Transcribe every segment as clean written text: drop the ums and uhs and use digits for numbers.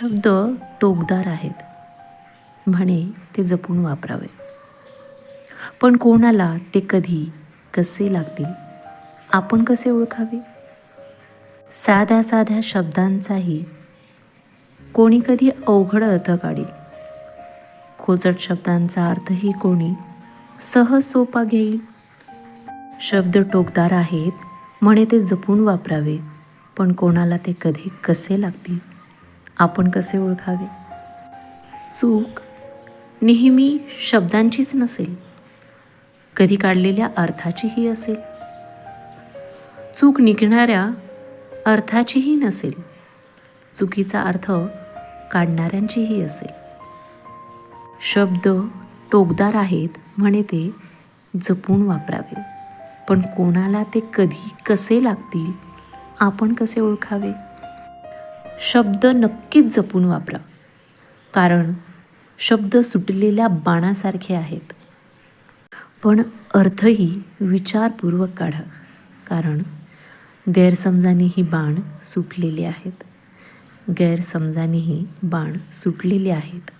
शब्द टोकदार आहेत, म्हणे ते जपून वापरावे. पण कोणाला ते कधी कसे लागतील, आपण कसे ओळखावे? साध्या साध्या शब्दांचाही कोणी कधी अवघड अर्थ काढील. खोचट शब्दांचा अर्थही कोणी सहज सोपा घेईल. शब्द टोकदार आहेत, म्हणे ते जपून वापरावे. पण कोणाला ते कधी कसे लागतील, आपण कसे ओळखावे? चूक नेहमी शब्दांचीच नसेल, कधी काढलेल्या अर्थाचीही असेल. चूक निघणाऱ्या अर्थाचीही नसेल, चुकीचा अर्थ काढणाऱ्यांचीही असेल. शब्द टोकदार आहेत, म्हणे ते जपून वापरावे. पण कोणाला ते कधी कसे लागतील, आपण कसे ओळखावे? शब्द नक्कीच जपून वापरा, कारण शब्द सुटलेल्या बाणासारखे आहेत. पण अर्थही विचारपूर्वक काढा, कारण गैरसमजानेही बाण सुटलेले आहेत. गैरसमजानेही बाण सुटलेले आहेत.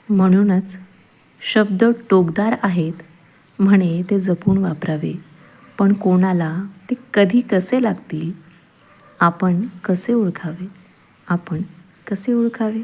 म्हणूनच शब्द टोकदार आहेत, म्हणे ते जपून वापरावे. पण कोणाला ते कधी कसे लागतील, आपण कसे ओळखावे? आपण कसे ओळखावे?